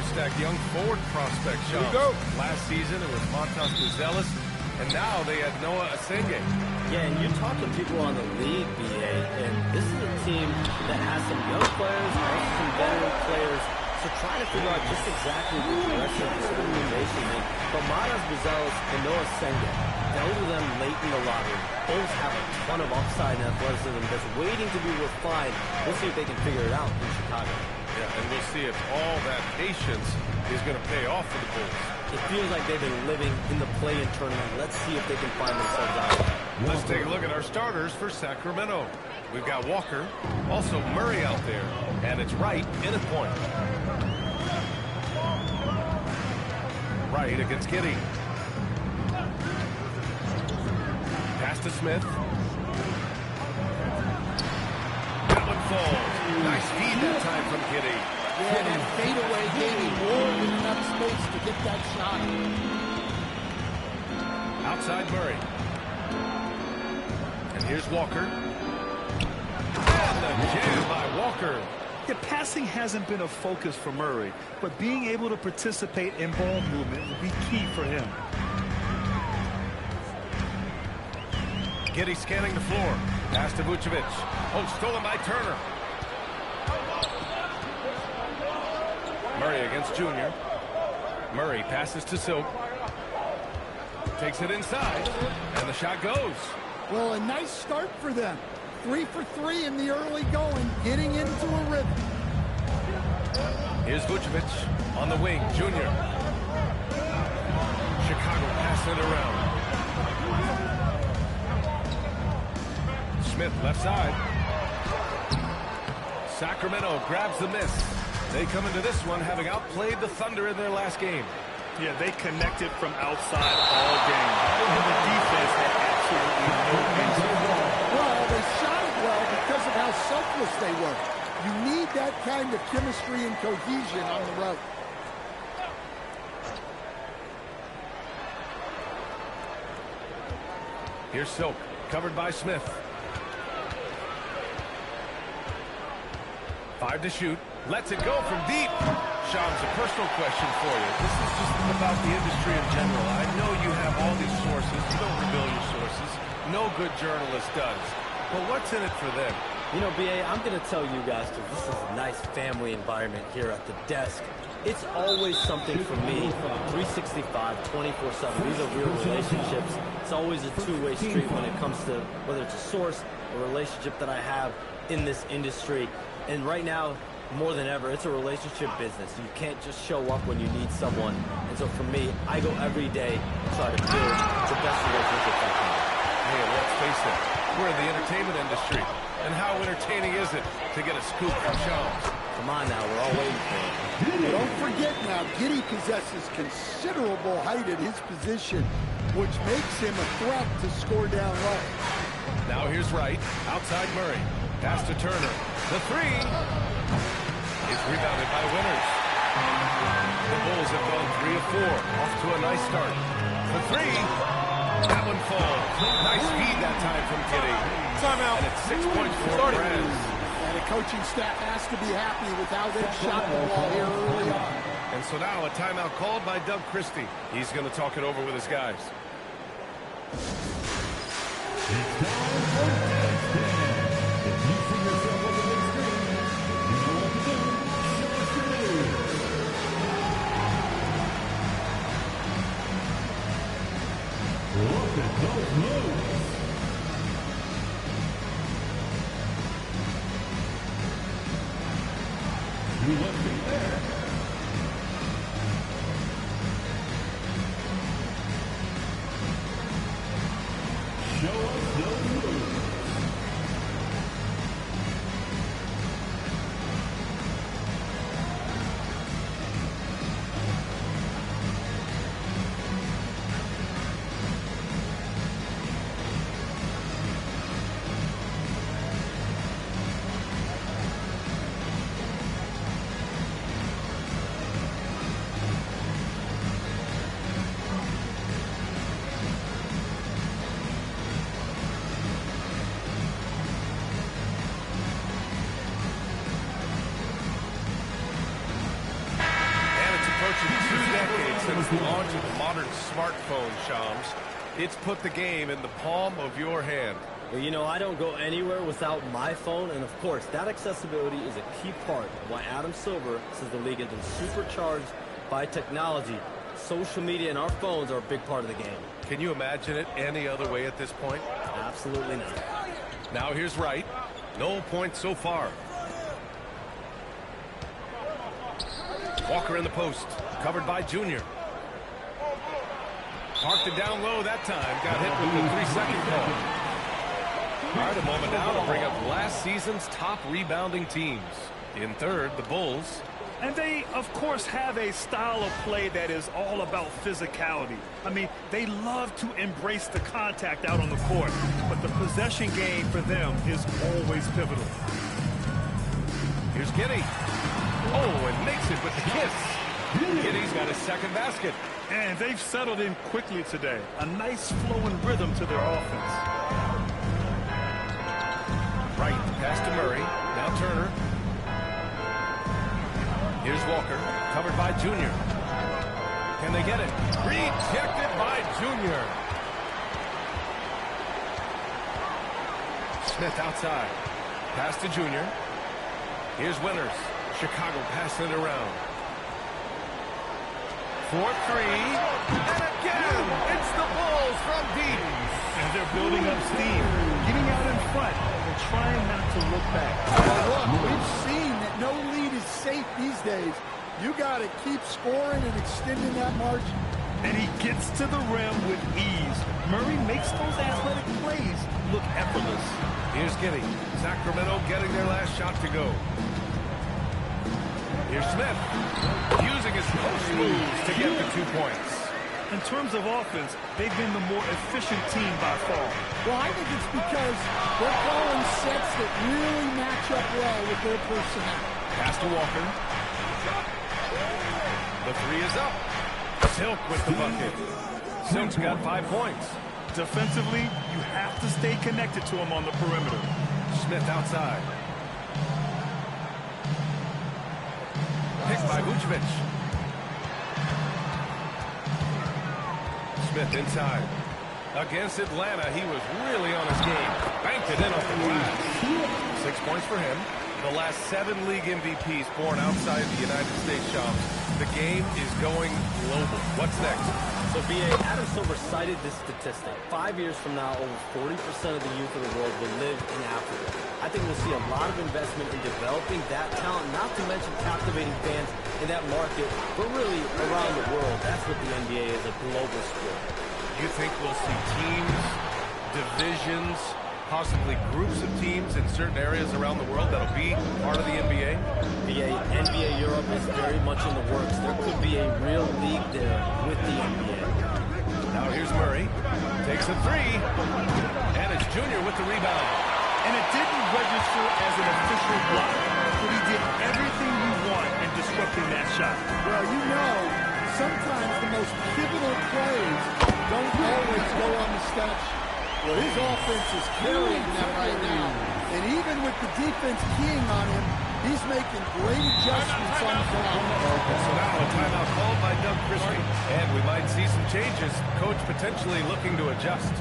stack young forward prospect, Sean. Here we go. Last season, it was Montas Buzelis, and now they had Noah Asenge. Yeah, and you talk to people on the league, BA, and this is a team that has some young players, also some veteran players, so trying to figure out just exactly the direction of this organization. And but Montas Buzelis and Noah Asenge, fell to them late in the lottery. Both have a ton of upside and athleticism that's waiting to be refined. We'll see if they can figure it out in Chicago. Yeah, and we'll see if all that patience is going to pay off for the Bulls. It feels like they've been living in the play-in tournament. Let's see if they can find themselves out. Let's take a look at our starters for Sacramento. We've got Walker, also Murray out there, and it's Wright in at point. Wright against Giddey. Pass to Smith. That one falls. Nice feed that time from Giddey. Yeah, that fadeaway gave him more than enough space to get that shot. Outside Murray. And here's Walker. And the jam by Walker. Yeah, passing hasn't been a focus for Murray, but being able to participate in ball movement will be key for him. Giddey scanning the floor. Pass to Vucevic. Oh, stolen by Turner. Murray against Junior. Murray passes to Silk. Takes it inside, and the shot goes. Well, a nice start for them. 3 for 3 in the early going, getting into a rhythm. Here's Vucevic on the wing. Junior. Chicago passing it around. Smith left side. Sacramento grabs the miss. They come into this one having outplayed the Thunder in their last game. Yeah, they connected from outside all game. And the defense had absolutely no answer. Well, they shot it well because of how selfless they were. You need that kind of chemistry and cohesion on the road. Here's Silk, covered by Smith. 5 to shoot. Lets it go from deep. Shams, a personal question for you. This is just about the industry in general. I know you have all these sources. You don't reveal your sources. No good journalist does. But what's in it for them? You know, BA, I'm going to tell you guys, because this is a nice family environment here at the desk. It's always something for me, 365, 24/7. These are real relationships. It's always a two-way street when it comes to whether it's a source or relationship that I have in this industry. And right now, more than ever, it's a relationship business. You can't just show up when you need someone. And so for me, I go every day and try to build the best relationship I can. Hey, let's face it, we're in the entertainment industry. And how entertaining is it to get a scoop from Shams? Come on now, we're all waiting for it. Don't forget now, Giddey possesses considerable height at his position, which makes him a threat to score down low. Now here's Wright, outside Murray. Pass to Turner. The three is rebounded by Winters. The Bulls have gone 3 of 4. Off to a nice start. The three. That one falls. Nice feed that time from Giddey. Timeout. And it's 6 points for Perez. And the coaching staff has to be happy with how they've shot the ball here early on. And so now a timeout called by Doug Christie. He's going to talk it over with his guys. since the launch of the modern smartphone, Shams. It's put the game in the palm of your hand. Well, you know, I don't go anywhere without my phone, and of course, that accessibility is a key part of why Adam Silver says the league has been supercharged by technology. Social media and our phones are a big part of the game. Can you imagine it any other way at this point? Absolutely not. Now here's Wright. No points so far. Walker in the post, covered by Junior. Parked it down low that time. Got hit with the 3-second call. All right, a moment now to bring up last season's top rebounding teams. In third, the Bulls. And they, of course, have a style of play that is all about physicality. I mean, they love to embrace the contact out on the court, but the possession game for them is always pivotal. Here's Giddey. Oh, and makes it with the kiss. Giddey's got his second basket. And they've settled in quickly today. A nice flowing rhythm to their offense. Right, pass to Murray. Now Turner. Here's Walker, covered by Junior. Can they get it? Rejected by Junior. Smith outside. Pass to Junior. Here's Winters. Chicago passing it around. 4-3. And again, it's the Bulls from deep. And they're building up steam, getting out in front, and trying not to look back. Well, look, we've seen that no lead is safe these days. You got to keep scoring and extending that margin. And he gets to the rim with ease. Murray makes those athletic plays look effortless. Here's Giddey. Sacramento getting their last shot to go. Here's Smith, using his post moves to get the 2 points. In terms of offense, they've been the more efficient team by far. Well, I think it's because they're calling sets that really match up well with their personnel. Pass to Walker. The 3 is up. Silk with the bucket. Silk's got 5 points. Defensively, you have to stay connected to him on the perimeter. Smith outside. Picked by Vucevic. Smith inside. Against Atlanta, he was really on his game. Banked it in off the glass. 6 points for him. The last 7 league MVPs born outside the United States, Shams. The game is going global. What's next? So, B.A., Adam Silver cited this statistic. 5 years from now, over 40% of the youth of the world will live in Africa. I think we'll see a lot of investment in developing that talent, not to mention captivating fans in that market, but really around the world. That's what the NBA is, a global sport. You think we'll see teams, divisions, possibly groups of teams in certain areas around the world that'll be part of the NBA? NBA Europe is very much in the works. There could be a real league there with the NBA. Now here's Murray. Takes a 3. And it's Junior with the rebound. And it didn't register as an official block, but he did everything you want in disrupting that shot. Well, you know, sometimes the most pivotal plays don't always go on the stat sheet. Well, his offense is carrying them right now. And even with the defense keying on him, he's making great adjustments on the ground. So now a timeout called by Doug Christie. And we might see some changes. Coach potentially looking to adjust.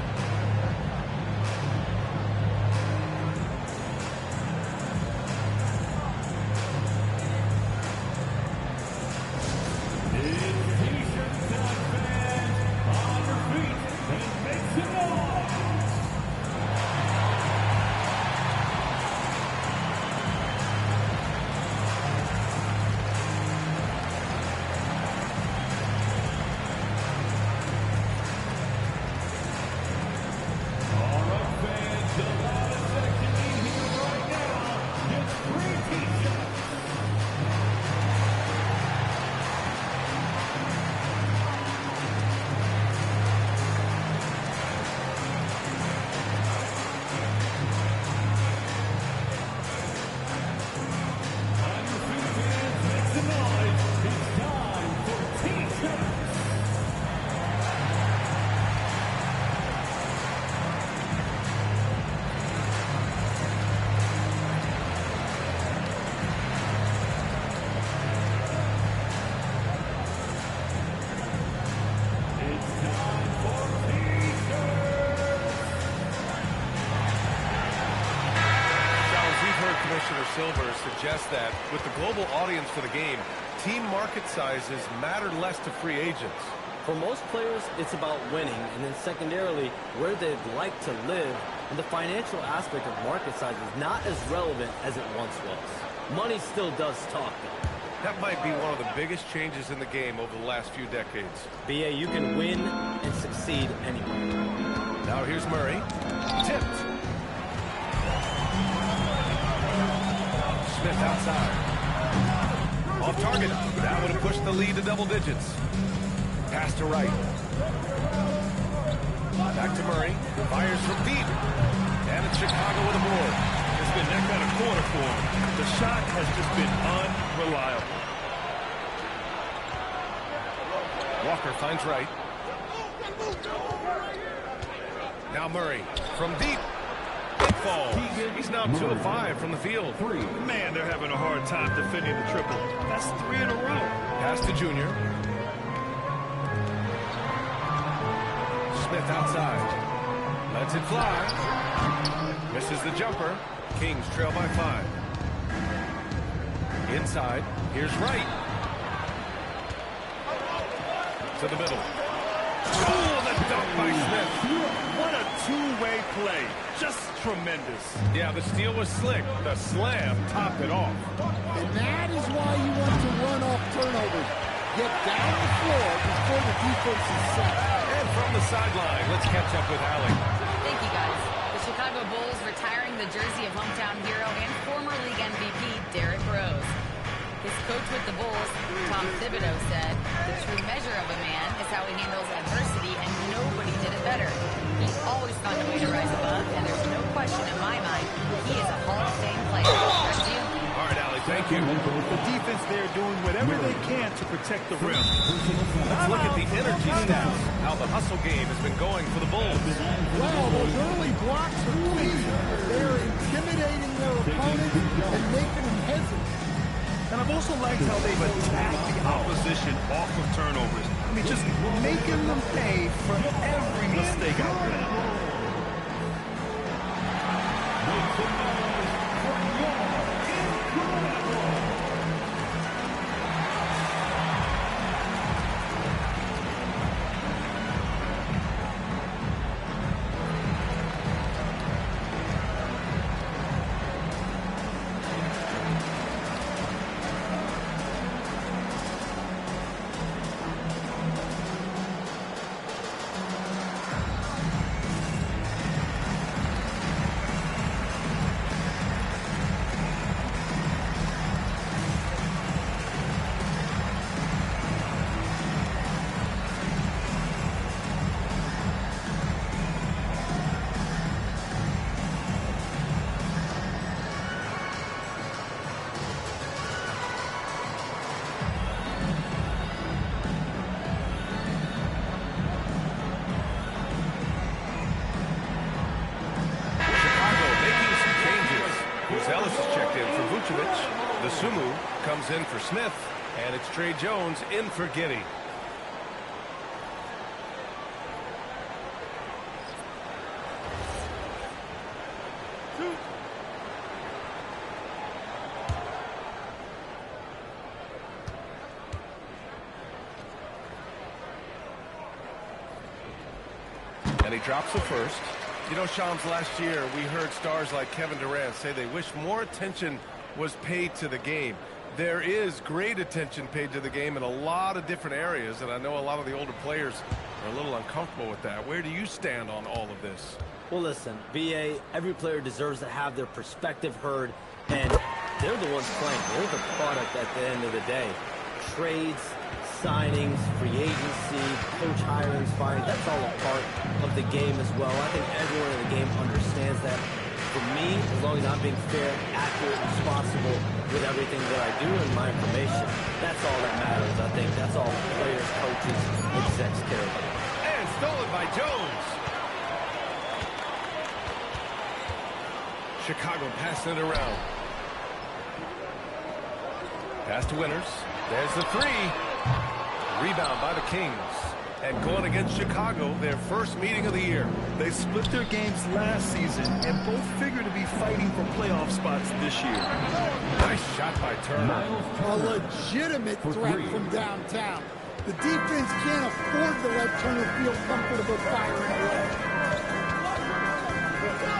Commissioner Silver suggests that with the global audience for the game, team market sizes matter less to free agents. For most players, it's about winning, and then secondarily, where they'd like to live. And the financial aspect of market size is not as relevant as it once was. Money still does talk, though. That might be one of the biggest changes in the game over the last few decades. BA, you can win and succeed anywhere. Now here's Murray. Tipped. Smith outside. Off target. That would have pushed the lead to double digits. Pass to right. Back to Murray. Fires from deep. And it's Chicago with a board. It's been that kind of quarter for him. The shot has just been unreliable. Walker finds right. Now Murray from deep. It falls. He's now 2 of 5 from the field. Man, they're having a hard time defending the triple. That's 3 in a row. Pass to Junior. Smith outside. Lets it fly. Misses the jumper. Kings trail by 5. Inside. Here's Wright. To the middle. Oh, the dunk by Smith. What a two-way play. Just tremendous. Yeah, the steal was slick. The slam topped it off. And that is why you want to run off turnovers. Get down the floor before the defense is set. And from the sideline, let's catch up with Allie. Thank you, guys. The Chicago Bulls retiring the jersey of hometown hero and former league MVP Derrick Rose. His coach with the Bulls, Tom Thibodeau, said, "The true measure of a man is how he handles adversity, and nobody did it better. He always found a way to rise above, and there's no question in my mind he is a Hall of Fame player." Back to you. All right, Allie, thank you. The defense there doing whatever they can to protect the rim. Let's look at the energy stats, how the hustle game has been going for the Bulls. Well, those early blocks are key. They're intimidating their opponent and making them hesitate. And I've also liked how they've attacked the opposition off of turnovers. I mean, just making them pay for every mistake out there. The Sumu comes in for Smith, and it's Trey Jones in for Giddey. And he drops the first. You know, Shams, last year we heard stars like Kevin Durant say they wish more attention was paid to the game. There is great attention paid to the game in a lot of different areas, and I know a lot of the older players are a little uncomfortable with that. Where do you stand on all of this? Well, listen, BA, every player deserves to have their perspective heard, and they're the ones playing. They're the product at the end of the day. Trades, signings, free agency, coach hirings, firings, that's all a part of the game as well. I think everyone in the game understands that. For me, as long as I'm being fair, accurate, responsible with everything that I do and my information, that's all that matters. I think that's all players, coaches, execs care about. And stolen by Jones. Chicago passing it around. Pass to Winters. There's the three. Rebound by the Kings. and going against Chicago, their first meeting of the year. They split their games last season and both figure to be fighting for playoff spots this year. Nice shot by Turner. A legitimate threat from downtown. The defense can't afford to let Turner feel comfortable firing away.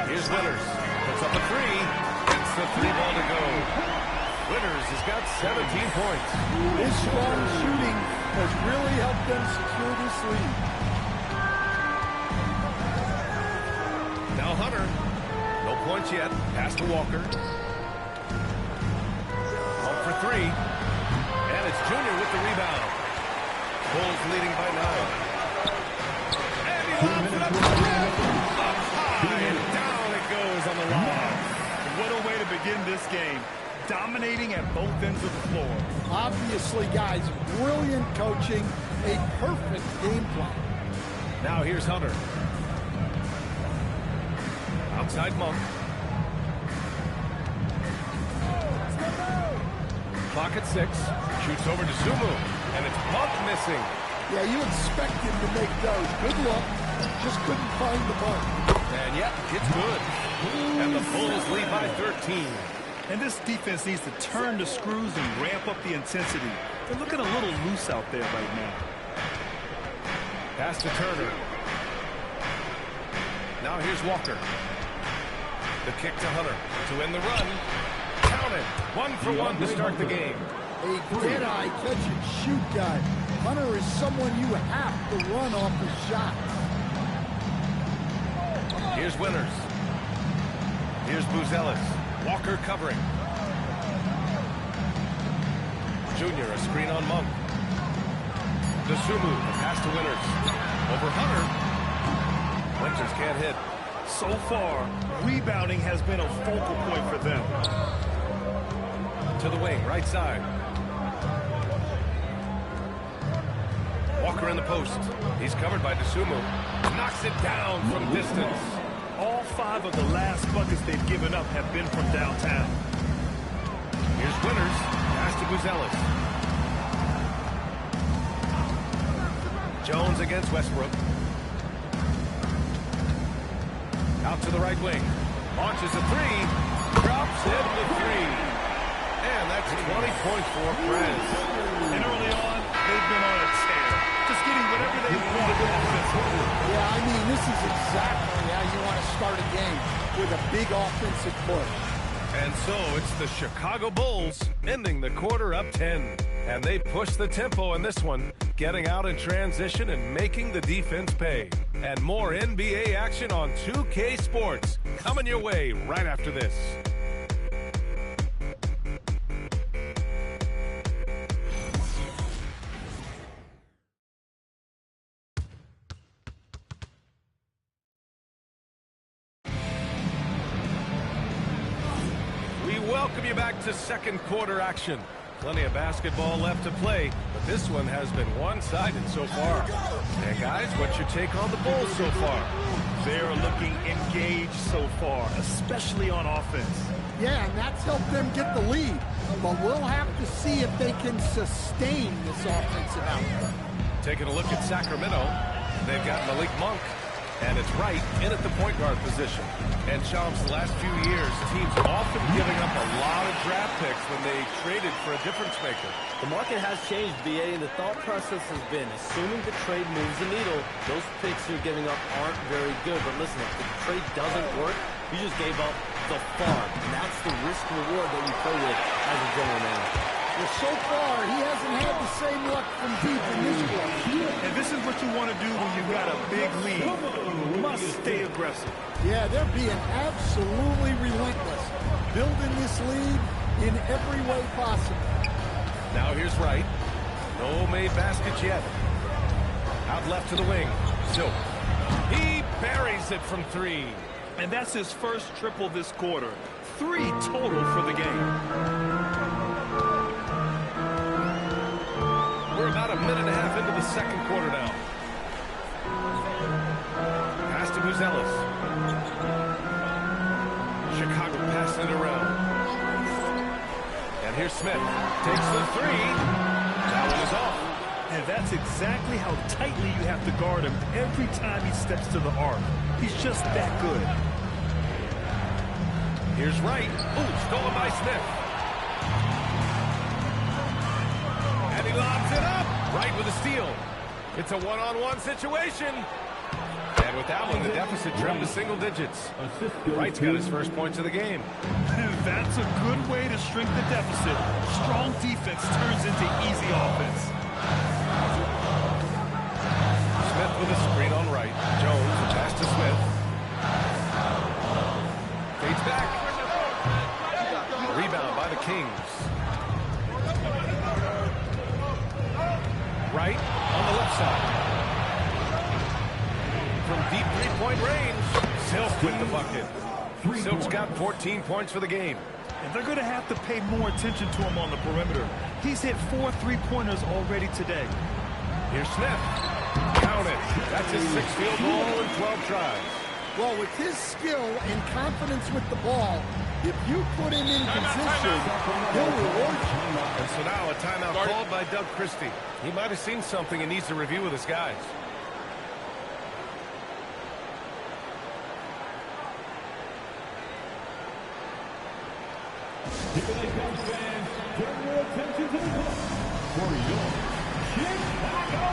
Here's Winters. Puts up a three. Gets the three ball to go. Winters has got 17 points. His strong shooting has really helped them secure this lead. Now Hunter. No points yet. Pass to Walker. Up for three. And it's Junior with the rebound. Bulls leading by 9. And he lobs it up to the rim. Up high and down it goes on the lob. What a way to begin this game. Dominating at both ends of the floor. Obviously, guys, brilliant coaching, a perfect game plan. Now here's Hunter. Outside Monk. Clock at 6. Shoots over to Sumu. And it's Monk missing. Yeah, you expect him to make those. Good luck. Just couldn't find the mark. And yep, it's good. And the Bulls lead by 13. And this defense needs to turn the screws and ramp up the intensity. They're looking a little loose out there right now. Pass to Turner. Now here's Walker. The kick to Hunter to end the run. Count it. 1 for 1 to start the game. A dead-eye catch-and-shoot guy. Hunter is someone you have to run off his shot. Here's Winters. Here's Buzelis. Walker covering. Junior, a screen on Monk. Sumu, the pass to Winters. Over Hunter. Winters can't hit. So far, rebounding has been a focal point for them. To the wing, right side. Walker in the post. He's covered by Sumu. Knocks it down from distance. All 5 of the last buckets they've given up have been from downtown. Here's Winters. Pass to Buzelis. Jones against Westbrook. Out to the right wing. Launches a three. Drops in the three. And that's 20 points for Perez. And early on, they've been on a tear. Just getting whatever they want offensively. Yeah, I mean, this is exactly how you want to start a game, with a big offensive push. And so it's the Chicago Bulls ending the quarter up 10. And they push the tempo in this one, getting out in transition and making the defense pay. And more NBA action on 2K Sports coming your way right after this. Welcome you back to second quarter action. Plenty of basketball left to play, but this one has been one-sided so far. And guys, what's your take on the Bulls so far? They're looking engaged so far, especially on offense. Yeah, and that's helped them get the lead. But we'll have to see if they can sustain this offensive output. Taking a look at Sacramento, they've got Malik Monk, and it's right in at the point guard position. And Chomps, the last few years, teams often giving up a lot of draft picks when they traded for a difference maker. The market has changed, BA, and the thought process has been, assuming the trade moves the needle, those picks you're giving up aren't very good. But listen, if the trade doesn't work, you just gave up the farm. And that's the risk-reward that you play with as a general manager. Well, so far, he hasn't had the same luck from deep in this one. And this is what you want to do when you've got a big lead. You must stay aggressive. Yeah, they're being absolutely relentless, building this lead in every way possible. Now here's Wright. No made baskets yet. Out left to the wing. Silk. He buries it from 3. And that's his first triple this quarter. 3 total for the game. We're about a minute and a half into the second quarter now. Pass to Buzelis. Chicago passing it around. And here's Smith. Takes the 3. That one is off. And that's exactly how tightly you have to guard him every time he steps to the arc. He's just that good. Here's Wright. Ooh, stolen by Smith. And he lobs it up. Wright with a steal. It's a one-on-one situation. And with that one, the deficit trimmed to single digits. Wright's got his first points of the game. That's a good way to shrink the deficit. Strong defense turns into easy offense. Smith with a screen on Wright. Jones, pass to Smith. Fades back. Rebound by the Kings. Wright on the left side. From deep three-point range, Silk with the bucket. Silk's got 14 points for the game. And they're going to have to pay more attention to him on the perimeter. He's hit 4 3-pointers already today. Here's Smith. Count it. That's his 6th field goal in 12 tries. Well, with his skill and confidence with the ball, if you put him in position, he'll reward you. And so now a timeout called by Doug Christie. He might have seen something and needs to review with his guys. Here they come, fans. Turn your attention to the court for your Chicago.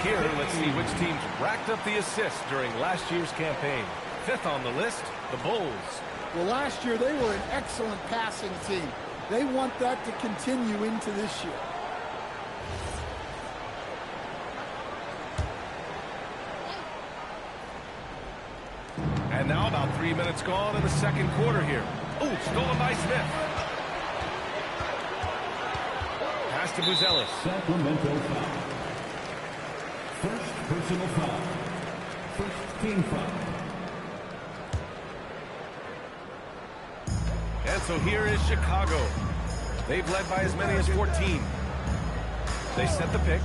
Here, let's see which teams racked up the assists during last year's campaign. 5th on the list, the Bulls. Well, last year they were an excellent passing team. They want that to continue into this year. And now about 3 minutes gone in the second quarter here. Ooh, stolen by Smith. Pass to Buzelis. Sacramento foul. First personal foul. First team foul. And so here is Chicago. They've led by as many as 14. They set the pick.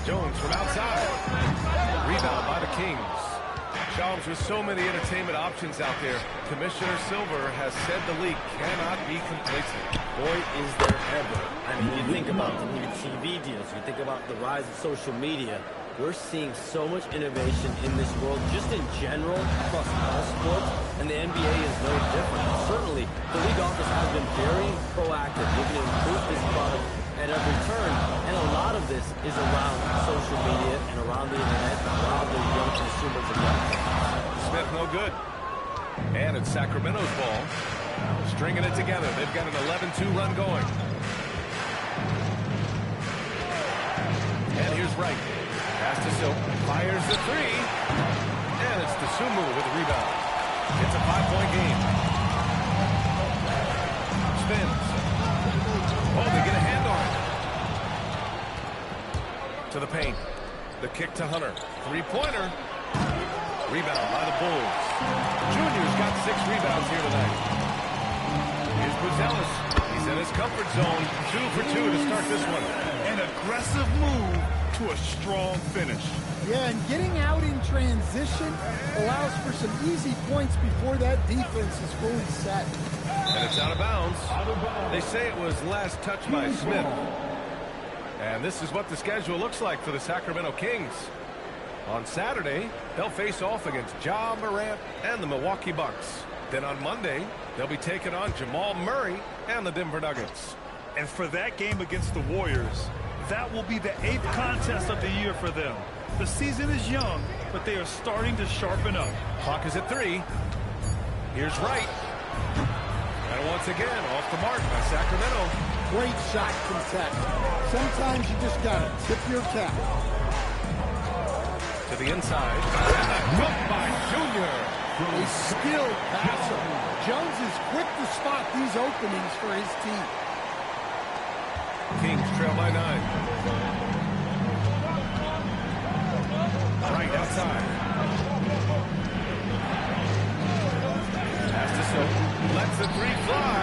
Jones from outside. Rebound by the Kings. Shams, with so many entertainment options out there, Commissioner Silver has said the league cannot be complacent. Boy, is there ever. I mean, you think about the new TV deals. You think about the rise of social media. We're seeing so much innovation in this world, just in general, across all sports, and the NBA is no different. Certainly, the league office has been very proactive, looking to improve this product at every turn, and a lot of this is around social media and around the internet, around the young consumers of young fans. Smith no good. And it's Sacramento's ball. Stringing it together. They've got an 11-2 run going. And here's Wright. Pass to Silk. Fires the three. And it's Dosunmu with the rebound. It's a 5-point game. Spins. Oh, they get a hand on it. To the paint. The kick to Hunter. Three-pointer. Rebound by the Bulls. Junior's got 6 rebounds here tonight. Here's Buzelis. He's in his comfort zone. 2 for 2 to start this one. An aggressive move to a strong finish. Yeah, and getting out in transition allows for some easy points before that defense is fully set. And it's out of bounds. They say it was last touched by Smith. And this is what the schedule looks like for the Sacramento Kings. On Saturday, they'll face off against Ja Morant and the Milwaukee Bucks. Then on Monday, they'll be taking on Jamal Murray and the Denver Nuggets. And for that game against the Warriors, that will be the 8th contest of the year for them. The season is young, but they are starting to sharpen up. Clock is at 3. Here's Wright. And once again, off the mark by Sacramento. Great shot contest. Sometimes you just got to tip your cap. To the inside. And a dunk by Junior. A skilled passer. Jones is quick to spot these openings for his team. Kings trail by 9. Right outside. Pass to Silk. Lets the 3 fly.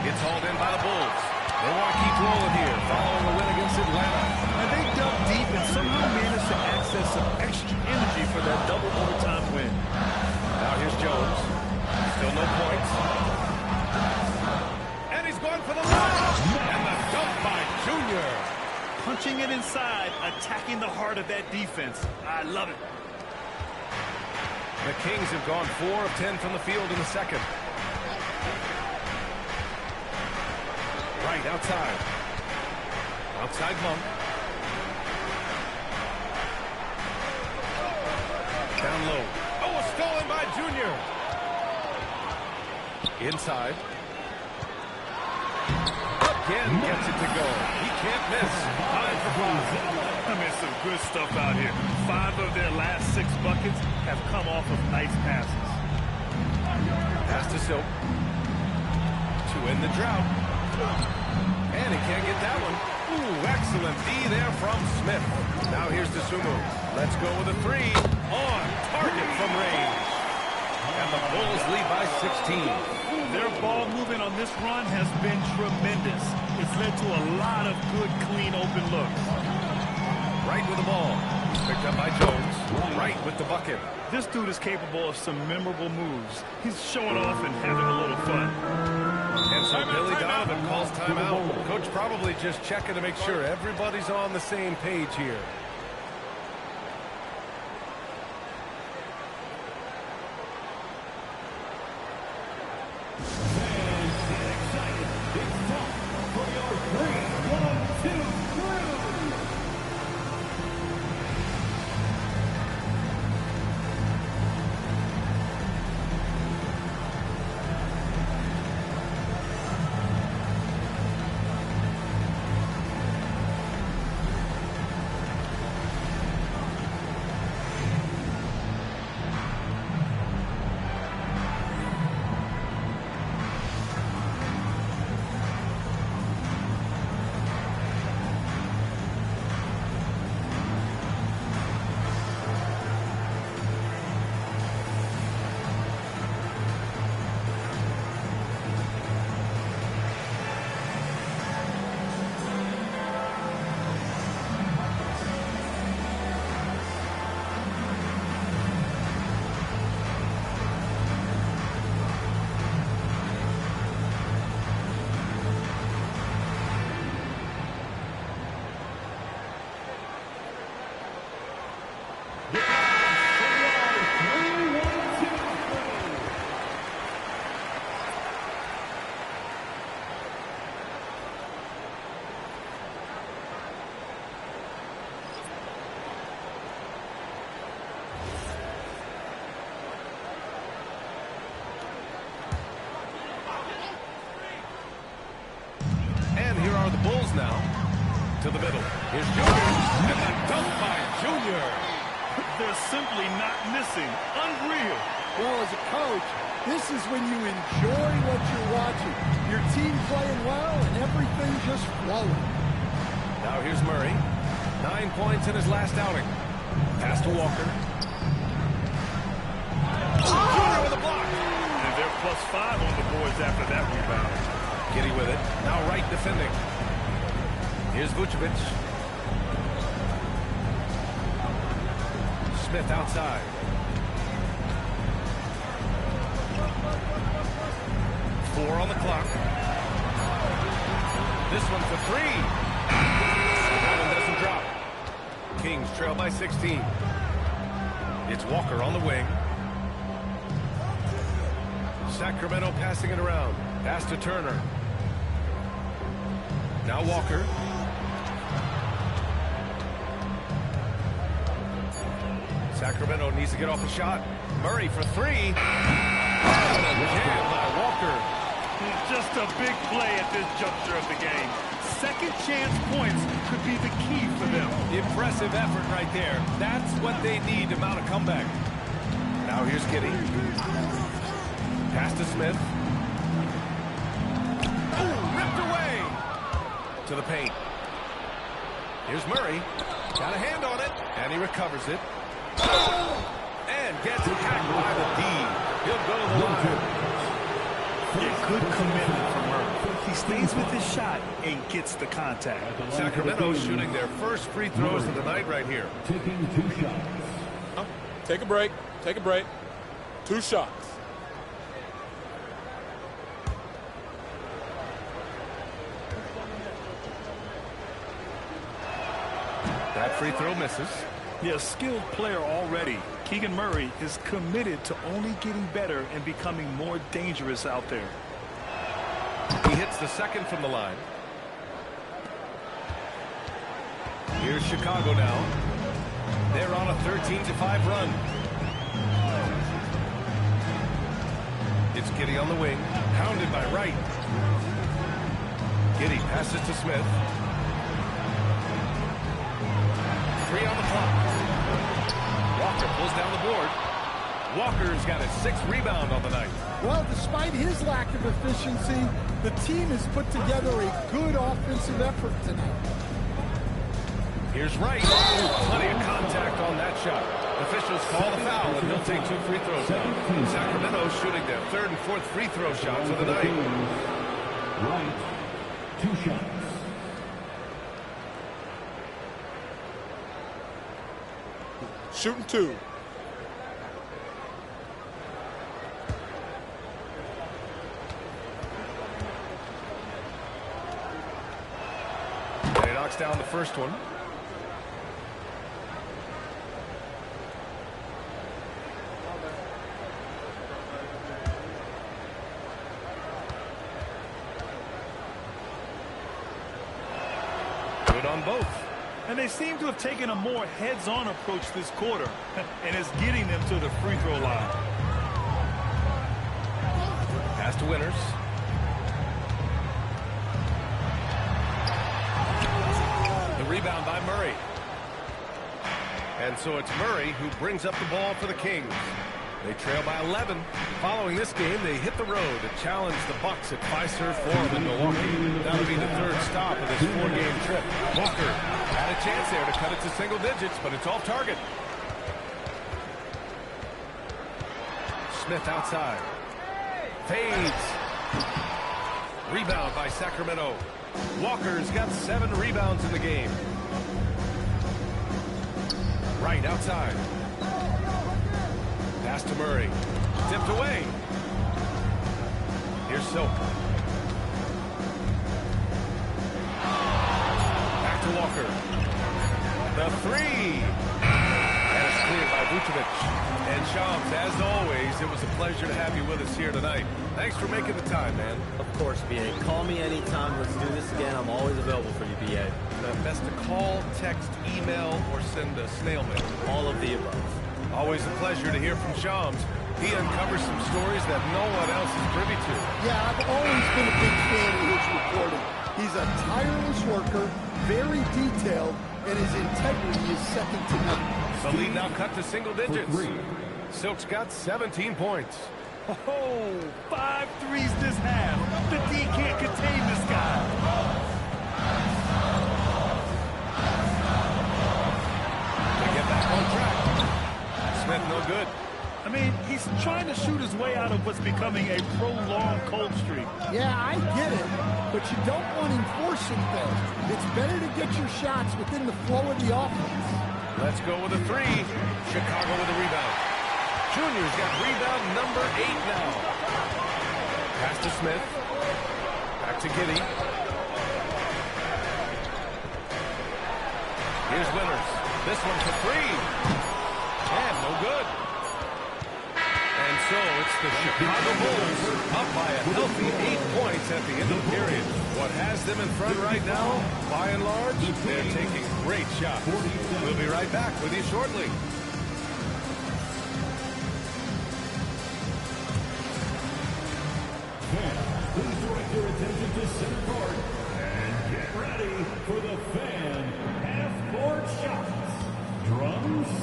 Gets hauled in by the Bulls. They want to keep rolling here, following a win against Atlanta. And they dug deep and somehow managed to access some extra energy for that double overtime win. Now here's Jones. Still no points. And he's going for the layup. And the dunk by Junior. Punching it inside, attacking the heart of that defense. I love it. The Kings have gone 4 of 10 from the field in the second. Right outside. Outside Monk. Down low. Oh, stolen by Junior. Inside. Again gets it to go. He can't miss. Time for 5. I mean, some good stuff out here. 5 of their last 6 buckets have come off of nice passes. Pass to Silk. To end the drought. And he can't get that one. Ooh, excellent D there from Smith. Now here's DeSumo. Let's go with a 3. On target from range. And the Bulls lead by 16. Their ball movement on this run has been tremendous. It's led to a lot of good, clean, open looks. Right with the ball. Picked up by Jones. Right with the bucket. This dude is capable of some memorable moves. He's showing off and having a little fun. And so Billy Donovan calls timeout. Coach probably just checking to make sure everybody's on the same page here. Bulls now to the middle. Here's Junior. And the dunk by Junior. They're simply not missing. Unreal. Well, as a coach, this is when you enjoy what you're watching. Your team playing well and everything just flowing. Now here's Murray. 9 points in his last outing. Pass to Walker. Junior with a block. And they're +5 on the boards after that rebound. Giddy with it. Now Wright defending. Here's Vucevic. Smith outside. Four on the clock. This one's a 3. That one doesn't drop. Kings trail by 16. It's Walker on the wing. Sacramento passing it around. Pass to Turner. Now Walker. Sacramento needs to get off a shot. Murray for three. And a jam by Walker. Just a big play at this juncture of the game. Second chance points could be the key for them. Impressive effort right there. That's what they need to mount a comeback. Now here's Giddey. Pass to Smith. Oh, ripped away. To the paint. Here's Murray. Got a hand on it. And he recovers it. And gets hacked by the D. He'll go to the line. Yeah, good commitment from Murray. He stays with his shot and gets the contact. Sacramento shooting their first free throws of the night right here. Taking 2 shots. Take a break. Take a break. 2 shots. That free throw misses. Yeah, a skilled player already. Keegan Murray is committed to only getting better and becoming more dangerous out there. He hits the second from the line. Here's Chicago now. They're on a 13-5 run. It's Giddey on the wing. Hounded by Wright. Giddey passes to Smith. 3 on the clock. Walker pulls down the board. Walker's got his 6th rebound on the night. Well, despite his lack of efficiency, the team has put together a good offensive effort tonight. Here's Wright. Oh, plenty of contact on that shot. Officials call the foul, and he'll take 2 free throws now. Sacramento shooting their 3rd and 4th free throw shots of the night. Right. 2 shots. Shooting 2. And he knocks down the first one. Good on both. And they seem to have taken a more heads-on approach this quarter, and it's getting them to the free throw line. Pass to Winters. The rebound by Murray. And so it's Murray who brings up the ball for the Kings. They trail by 11. Following this game, they hit the road to challenge the Bucks at Fiserv Forum in Milwaukee. That'll be the 3rd stop of this 4-game trip. Walker had a chance there to cut it to single digits, but it's off target. Smith outside. Fades. Rebound by Sacramento. Walker's got 7 rebounds in the game. Right outside. Pass to Murray. Tipped away. Here's Silk. Back to Walker. The 3. And it's cleared by Vucevic. And Shams, as always, it was a pleasure to have you with us here tonight. Thanks for making the time, man. Of course, B.A. Call me anytime. Let's do this again. I'm always available for you, B.A. Best to call, text, email, or send a snail mail. All of the above. Always a pleasure to hear from Shams. He uncovers some stories that no one else is privy to. Yeah, I've always been a big fan of his reporting. He's a tireless worker, very detailed, and his integrity is second to none. The lead now cut to single digits. Silk's got 17 points. Oh, 5 threes this half. The D can't contain this guy. They get back on track. Smith no good. I mean, he's trying to shoot his way out of what's becoming a prolonged cold streak. Yeah, I get it, but you don't want him forcing things. It's better to get your shots within the flow of the offense. Let's go with a 3. Chicago with a rebound. Junior's got rebound number 8 now. Pass to Smith. Back to Giddey. Here's Winters. This one for 3. And no good. And And so it's the Chicago Bulls up by a healthy 8 points at the end of the period. What has them in front right now, by and large, they're taking great shots. We'll be right back with you shortly. Please direct your attention to center court and get ready for the fan half-court shots. Drums.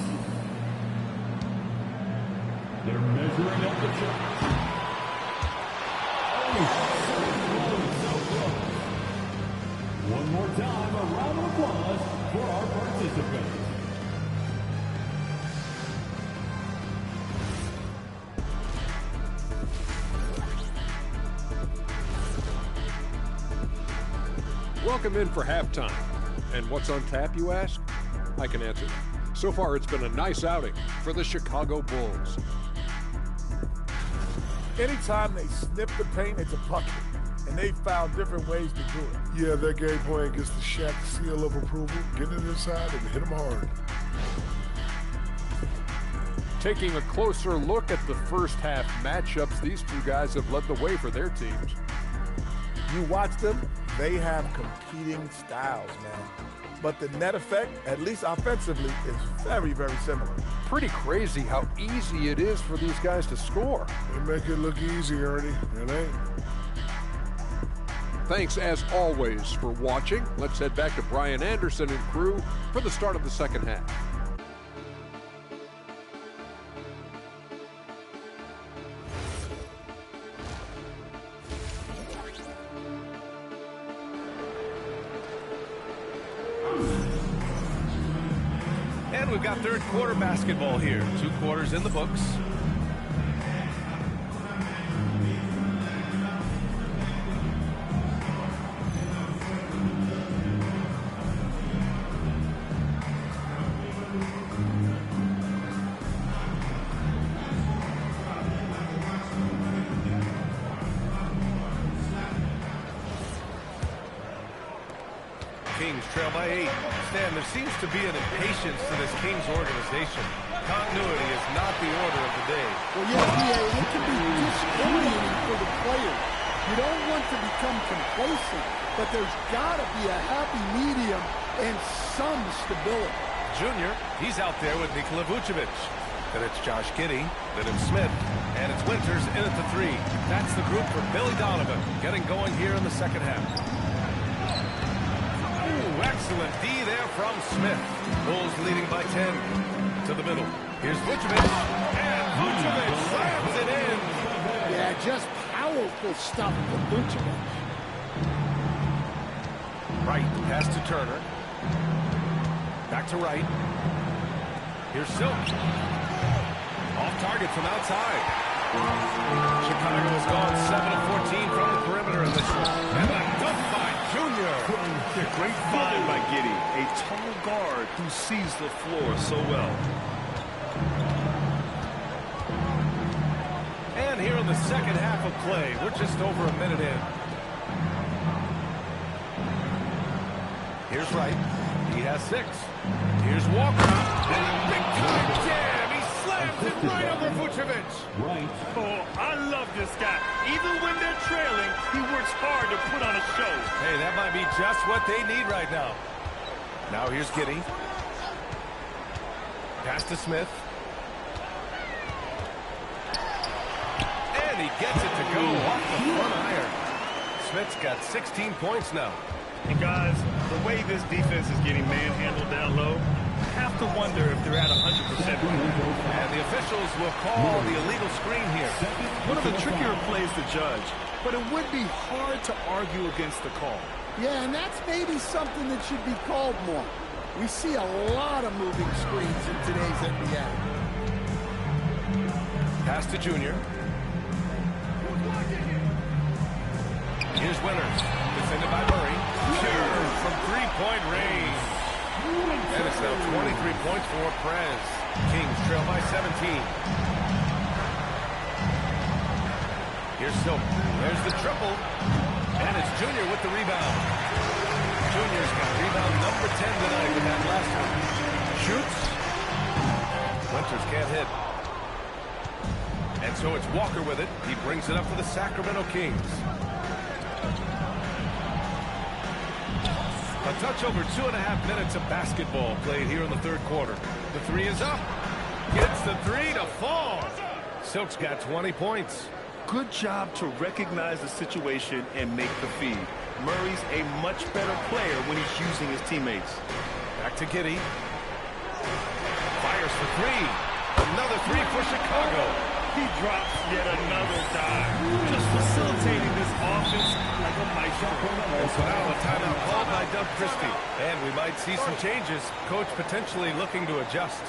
They're measuring up the shots. Oh, so close. One more time, a round of applause for our participants. Welcome in for halftime. And what's on tap, you ask? I can answer that. So far, it's been a nice outing for the Chicago Bulls. Anytime they snip the paint, it's a bucket. And they found different ways to do it. Yeah, their game plan gets the Shaq seal of approval. Get it inside and hit them hard. Taking a closer look at the first half matchups, these two guys have led the way for their teams. You watch them, they have competing styles, man. But the net effect, at least offensively, is very, very similar. Pretty crazy how easy it is for these guys to score. They make it look easy, Ernie. It ain't. Thanks, as always, for watching. Let's head back to Brian Anderson and crew for the start of the second half. And we've got third quarter basketball here. 2 quarters in the books. Kings trail by 8. Stan, there seems to be an impatience to this Kings organization. Continuity is not the order of the day. Well, yeah, it can be disorienting for the players. You don't want to become complacent, but there's got to be a happy medium and some stability. Junior, he's out there with Nikola Vucevic. Then it's Josh Giddey, then it's Smith, and it's Winters in at the 3. That's the group for Billy Donovan, getting going here in the second half. Excellent D there from Smith. Bulls leading by 10. To the middle. Here's Vucevic. And Vucevic slams it in. Yeah, just powerful stuff from Vucevic. Wright, pass to Turner. Back to Wright. Here's Silk. Off target from outside. Chicago has gone 7 of 14 from the perimeter in this one. And a dunk by Junior. Great find by Giddey, a tall guard who sees the floor so well. And here in the second half of play, we're just over a minute in. Here's Wright. He has 6. Here's Walker. And a big-time jam. He slams it right over Vucevic. Right. Oh, I love this guy. Even when they're trailing, he works hard to put on a show. Hey, that might be just what they need right now. Now here's Giddey. Pass to Smith. And he gets it to go off the front iron. Smith's got 16 points now. And guys, the way this defense is getting manhandled down low, I have to wonder if they're at 100%. And the officials will call the illegal screen here. One of the trickier plays to judge, but it would be hard to argue against the call. Yeah, and that's maybe something that should be called more. We see a lot of moving screens in today's NBA. Pass to Junior. Here's Winters. Defended by Murray. Shooter from three-point range. And it's now 23 points for Prez. Kings trail by 17. Here's Silk. There's the triple. And it's Junior with the rebound. Junior's got rebound number 10 tonight with that last one. Shoots. Winters can't hit. And so it's Walker with it. He brings it up for the Sacramento Kings. A touch over 2.5 minutes of basketball played here in the third quarter. The three is up. Gets the three to fall. Silk's got 20 points. Good job to recognize the situation and make the feed. Murray's a much better player when he's using his teammates. Back to Giddey. Fires for three. Another three for Chicago. He drops yet another dime. Just facilitating this offense like a maestro. And so now a timeout called by Doug Christie. And we might see some changes. Coach potentially looking to adjust.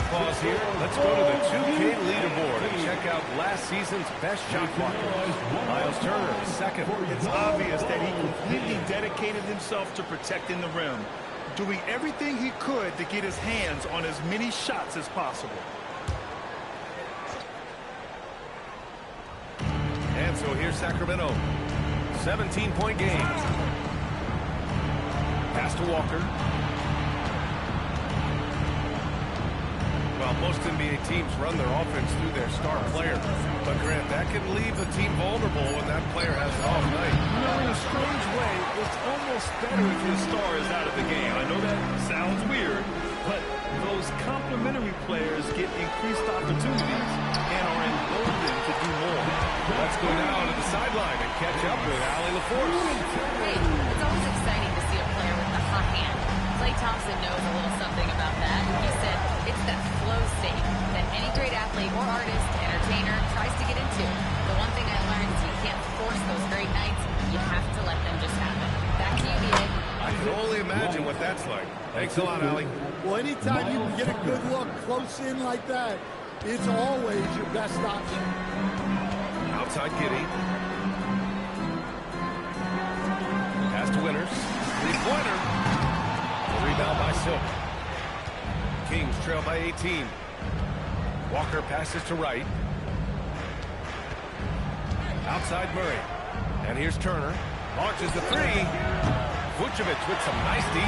Pause here. Let's go to the 2K leaderboard and check out last season's best shot blocker. Miles Turner is second. It's obvious that he completely dedicated himself to protecting the rim, doing everything he could to get his hands on as many shots as possible. And so here's Sacramento. 17-point game. Pass to Walker. Well, most NBA teams run their offense through their star player. But, Grant, that can leave a team vulnerable when that player has an off night. You know, in a strange way, it's almost better if your star is out of the game. I know that sounds weird, but those complementary players get increased opportunities and are emboldened to do more. Let's go now to the sideline and catch up with Allie LaForce. Hey, it's always exciting to see a player with a hot hand. Klay Thompson knows a little something about that. He said it's that flow state that any great athlete or artist, entertainer, tries to get into. The one thing I learned is you can't force those great nights. You have to let them just happen. Back to you, B.A. I can only imagine what that's like. Thanks a lot, Allie. Well, anytime you can get a good look close in like that, it's always your best option. Outside Giddey. Pass to Winters. Three-pointer. Rebound by Silk. Kings trail by 18. Walker passes to Wright. Outside Murray. And here's Turner. Launches the three. Vucevic with some nice D.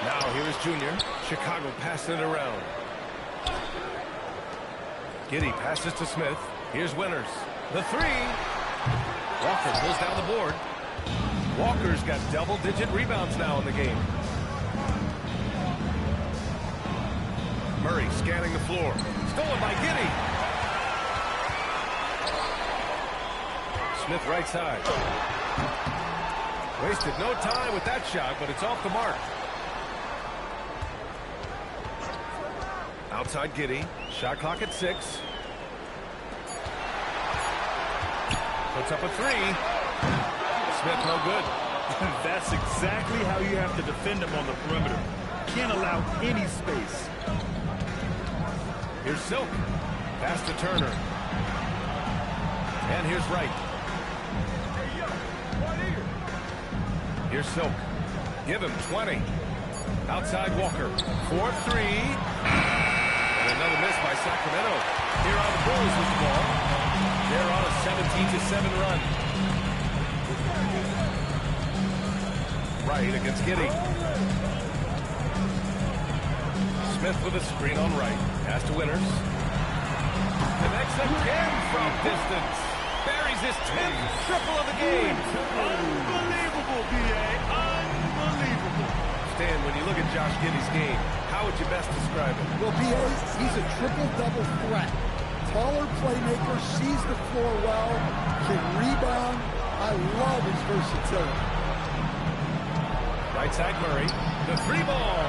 Now here is Junior. Chicago passing it around. Giddey passes to Smith. Here's Winters. The three. Walker pulls down the board. Walker's got double-digit rebounds now in the game. Murray scanning the floor. Stolen by Giddey. Smith right side. Wasted no time with that shot, but it's off the mark. Outside Giddey. Shot clock at 6. Puts up a three. Smith no good. That's exactly how you have to defend him on the perimeter. Can't allow any space. Here's Silk. Pass to Turner. And here's Wright. Here's Silk. Give him 20. Outside Walker. 4-3. And another miss by Sacramento. Here are the Bulls with the ball. They're on a 17-7 run. Wright against Giddey. Smith with a screen on right. Pass to Winters. Connects again from distance. Buries his 10th triple of the game. Unbelievable, B.A. Unbelievable. Stan, when you look at Josh Giddey's game, how would you best describe it? Well, B.A., he's a triple-double threat. Taller playmaker, sees the floor well, can rebound. I love his versatility. Right side Murray. The three ball.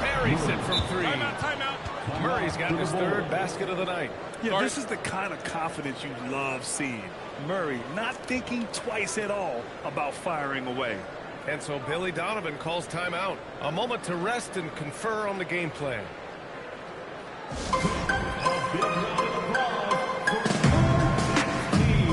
Buries it from three. Timeout. Murray's got his third basket of the night. Yeah, this is the kind of confidence you love seeing. Murray not thinking twice at all about firing away. And so Billy Donovan calls timeout. A moment to rest and confer on the game plan. A big round of applause for Sac Chi.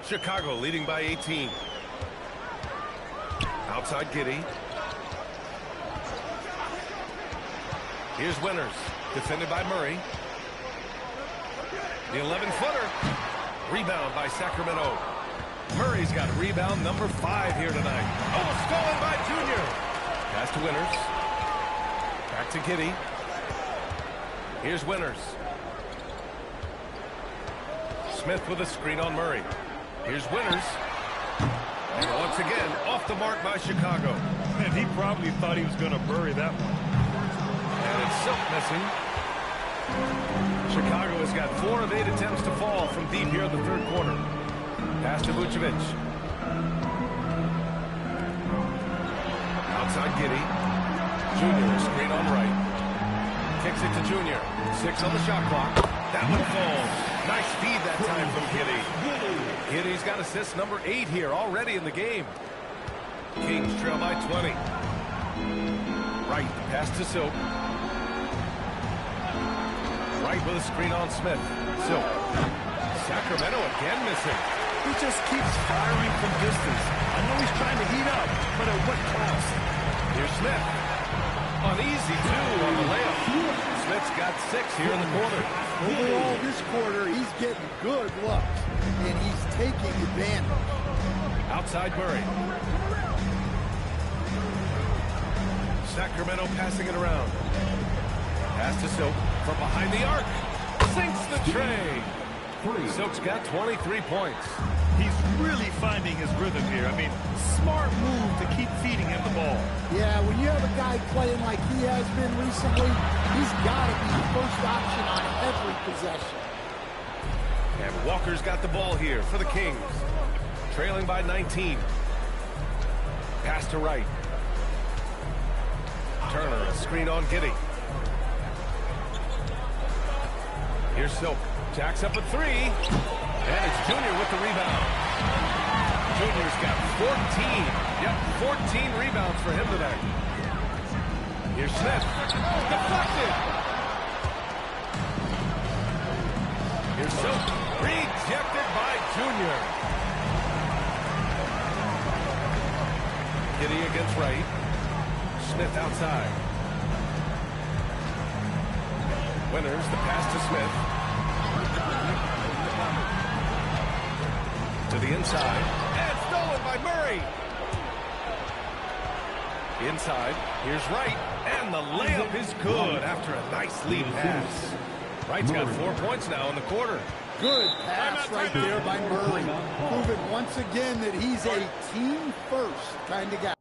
Chicago leading by 18. Outside Giddey. Here's Winters, defended by Murray. The 11-footer. Rebound by Sacramento. Murray's got rebound number 5 here tonight. Oh, stolen by Junior. Pass to Winters. Back to Giddey. Here's Winters. Smith with a screen on Murray. Here's Winters. And once again, off the mark by Chicago. And he probably thought he was going to bury that one. And it's Silk missing. Chicago has got 4 of 8 attempts to fall from deep here in the third quarter. Pass to Vucevic. Outside Giddey. Junior, a screen on right. Kicks it to Junior. 6 on the shot clock. That one falls. Nice feed that time from Giddey. Giddey's got assist number 8 here already in the game. Kings trail by 20. Right, pass to Silk. Right with a screen on Smith. Silk. Sacramento again missing. He just keeps firing from distance. I know he's trying to heat up, but at what cost? Here's Smith. Uneasy, too, on the layup. Smith's got 6 here in the quarter. Overall, this quarter, he's getting good looks, and he's taking advantage. Outside Murray. Sacramento passing it around. Pass to Silk from behind the arc. Sinks the tray. Silk's got 23 points. He's really finding his rhythm here. I mean, smart move to keep feeding him the ball. Yeah, when you have a guy playing like he has been recently, he's got to be the first option on every possession. And Walker's got the ball here for the Kings. Trailing by 19. Pass to right. Turner, a screen on Giddey. Here's Silk. Jacks up a 3. And it's Junior with the rebound. Junior's got 14. Yep, 14 rebounds for him tonight. Here's Smith. Deflected. Here's Silk. Rejected by Junior. Giddey against right. Smith outside. Winters, the pass to Smith. To To the inside. And stolen by Murray. Inside. Here's Wright. And the layup is good after a nice lead pass. Wright's got 4 points now in the quarter. Good pass right there by Murray. Proving once again that he's a team-first kind of guy.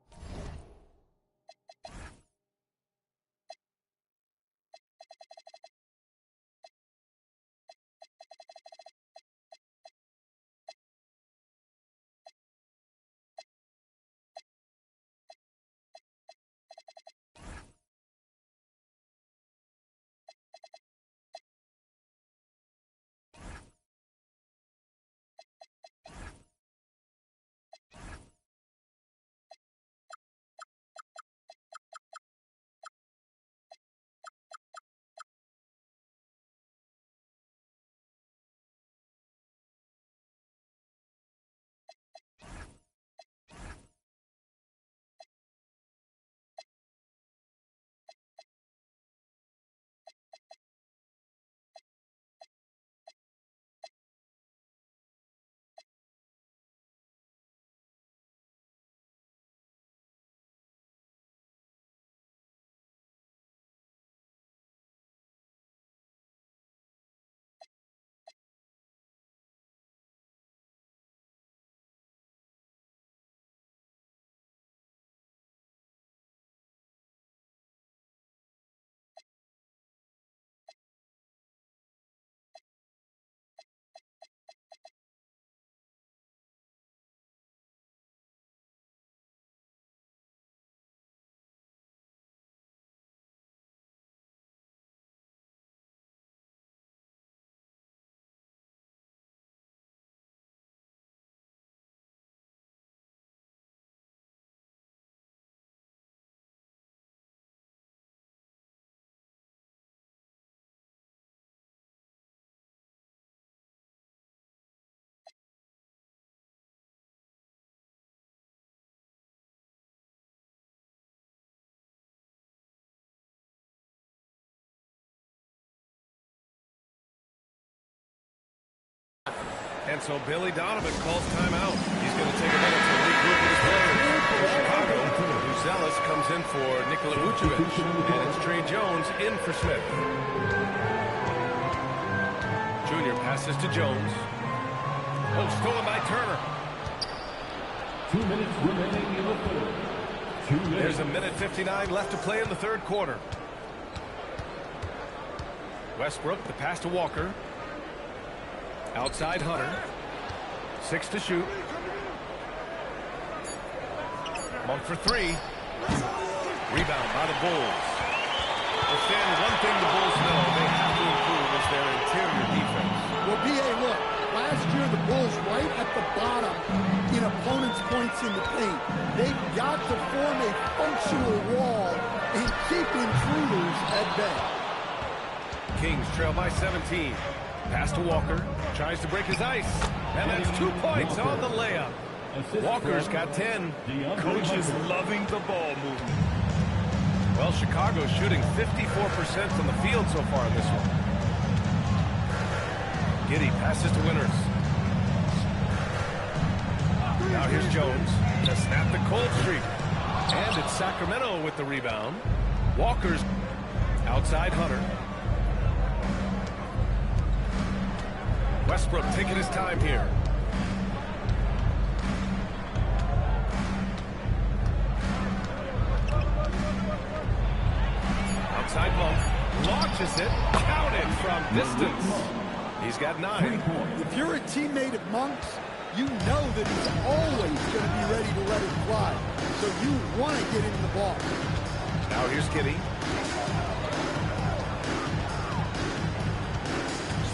And so Billy Donovan calls timeout. He's going to take a minute to regroup with his players. For Chicago, Zealous comes in for Nikola Vucevic. And it's Trey Jones in for Smith. Junior passes to Jones. Oh, stolen by Turner. 2 minutes remaining in the third. 2 minutes. There's a minute 59 left to play in the third quarter. Westbrook, the pass to Walker. Outside Hunter. 6 to shoot. Monk for 3. Rebound by the Bulls. Well, Stan, one thing the Bulls know they have to improve is their interior defense. Well, B.A., look, last year the Bulls right at the bottom in opponents' points in the paint. They've got to form a functional wall and keep intruders at bay. Kings trail by 17. Pass to Walker. Tries to break his ice. And that's 2 points on the layup. Walker's got 10. Coach is loving the ball movement. Well, Chicago's shooting 54% from the field so far in this one. Giddey passes to Winters. Now here's Jones to snap the cold streak. And it's Sacramento with the rebound. Walker's outside Hunter. Westbrook taking his time here. Outside Monk. Launches it. Counted from distance. He's got 9. If you're a teammate of Monk's, you know that he's always going to be ready to let it fly. So you want to get him the ball. Now here's Giddey.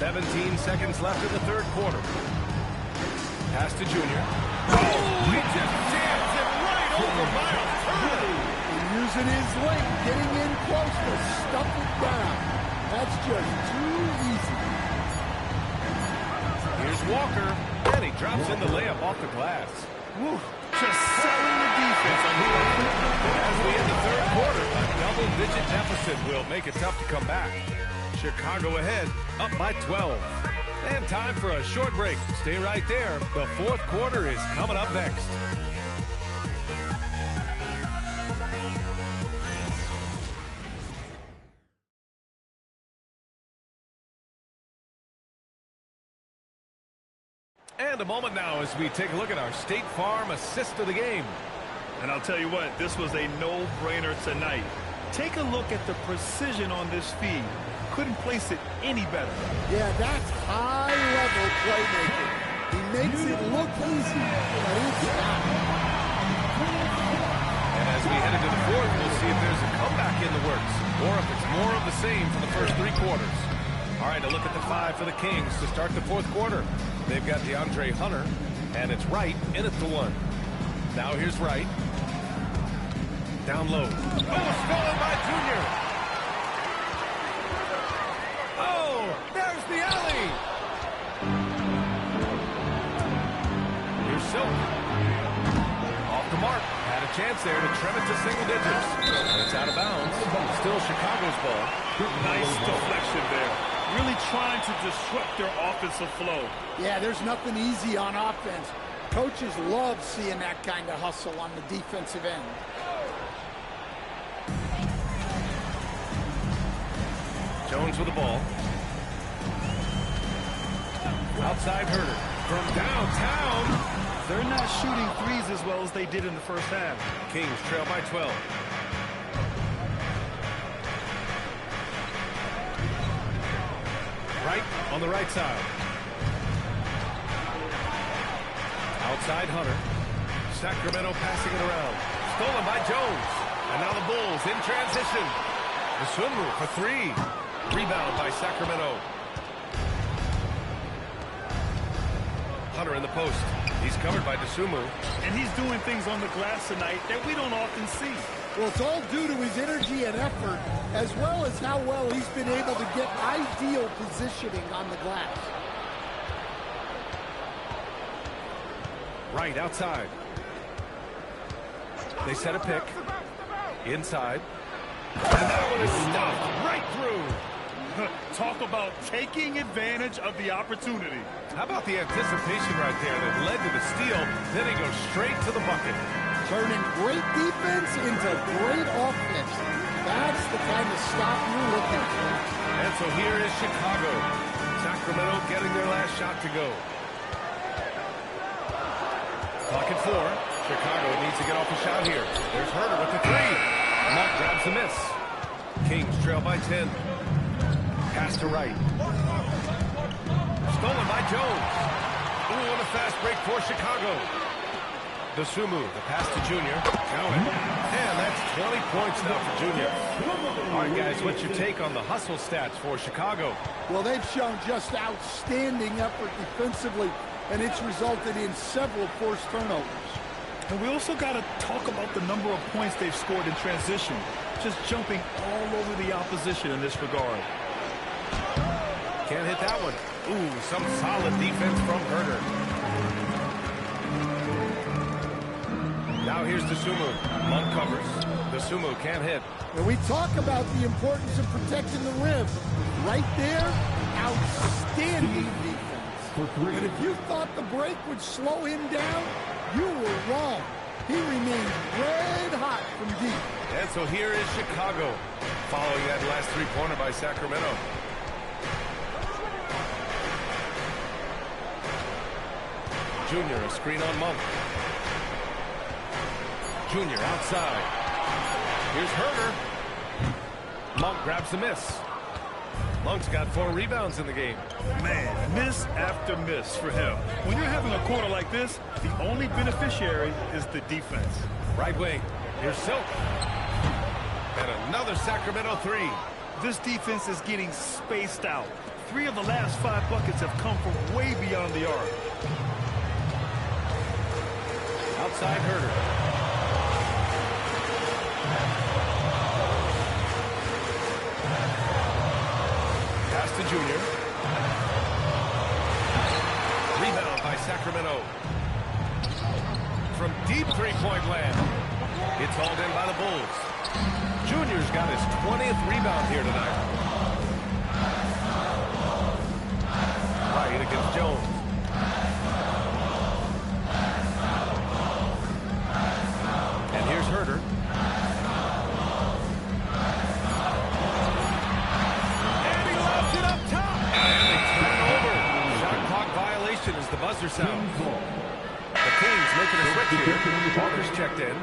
17 seconds left in the third quarter. Pass to Junior. Oh, he just jams it right over Miles Turner. Using his length, getting in close to stuff it down. That's just too easy. Here's Walker, and he drops in the layup off the glass. Woo, just selling the defense on the As we end the third quarter, a double-digit deficit will make it tough to come back. Chicago ahead, up by 12. And time for a short break. Stay right there. The fourth quarter is coming up next. And a moment now as we take a look at our State Farm assist of the game. And I'll tell you what, this was a no-brainer tonight. Take a look at the precision on this feed. Couldn't place it any better. Yeah, that's high-level playmaking. He makes it look easy, but it's not. And as we head into the fourth, we'll see if there's a comeback in the works, or if it's more of the same for the first three quarters. All right, a look at the five for the Kings to start the fourth quarter. They've got DeAndre Hunter, and it's Wright in at the one. Now here's Wright. Down low. Oh, stolen by Junior. Oh, there's the alley. Here's Silk. Off the mark. Had a chance there to trim it to single digits. And it's out of bounds. Still Chicago's ball. Nice deflection there. Really trying to disrupt their offensive flow. Yeah, there's nothing easy on offense. Coaches love seeing that kind of hustle on the defensive end. Jones with the ball. Outside Herder. From downtown. They're not shooting threes as well as they did in the first half. Kings trail by 12. Right on the right side. Outside Hunter. Sacramento passing it around. Stolen by Jones. And now the Bulls in transition. The swim move for three. Rebound by Sacramento. Hunter in the post. He's covered by DeSumo. And he's doing things on the glass tonight that we don't often see. Well, it's all due to his energy and effort, as well as how well he's been able to get ideal positioning on the glass. Right outside. They set a pick. Inside. And that one is stuffed right through. Talk about taking advantage of the opportunity. How about the anticipation right there that led to the steal? Then he goes straight to the bucket. Turning great defense into great offense. That's the kind of stop you're looking for. And so here is Chicago. Sacramento getting their last shot to go. Clock at 4. Chicago needs to get off a shot here. There's Herder with the three. Monk grabs the miss. Kings trail by 10. Pass to Wright. Stolen by Jones. Ooh, what a fast break for Chicago. DeSumo, the pass to Junior. Counted. And that's 20 points now for Junior. All right, guys, what's your take on the hustle stats for Chicago? Well, they've shown just outstanding effort defensively, and it's resulted in several forced turnovers. And we also got to talk about the number of points they've scored in transition. Just jumping all over the opposition in this regard. Can't hit that one. Ooh, some solid defense from Herder. Now here's DeSumo. Monk covers. DeSumo can't hit. And we talk about the importance of protecting the rim. Right there, outstanding defense. And if you thought the break would slow him down, you were wrong. He remains red hot from deep. And so here is Chicago, following that last three-pointer by Sacramento. Junior, a screen on Monk. Junior outside. Here's Herder. Monk grabs the miss. Monk's got 4 rebounds in the game. Man, miss after miss for him. When you're having a quarter like this, the only beneficiary is the defense. Right wing. Here's Silk. And another Sacramento three. This defense is getting spaced out. 3 of the last 5 buckets have come from way beyond the arc. Outside Herder. Pass to Junior. Rebound by Sacramento. From deep three-point land. It's hauled in by the Bulls. Junior's got his 20th rebound here tonight. Right. Wade against Jones. And here's Herter. And he lobs it up top. And they turn it over. Shot clock violation as the buzzer sounds. The Kings making a switch here. Walker's checked in.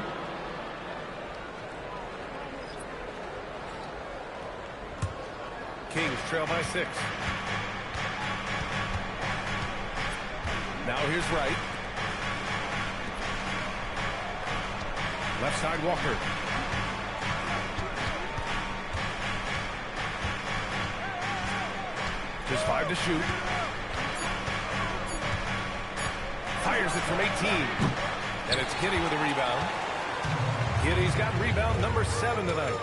Kings trail by 6. Now here's Wright. Left side Walker. Just 5 to shoot. Fires it from 18. And it's Giddy with a rebound. Giddy's got rebound number 7 tonight.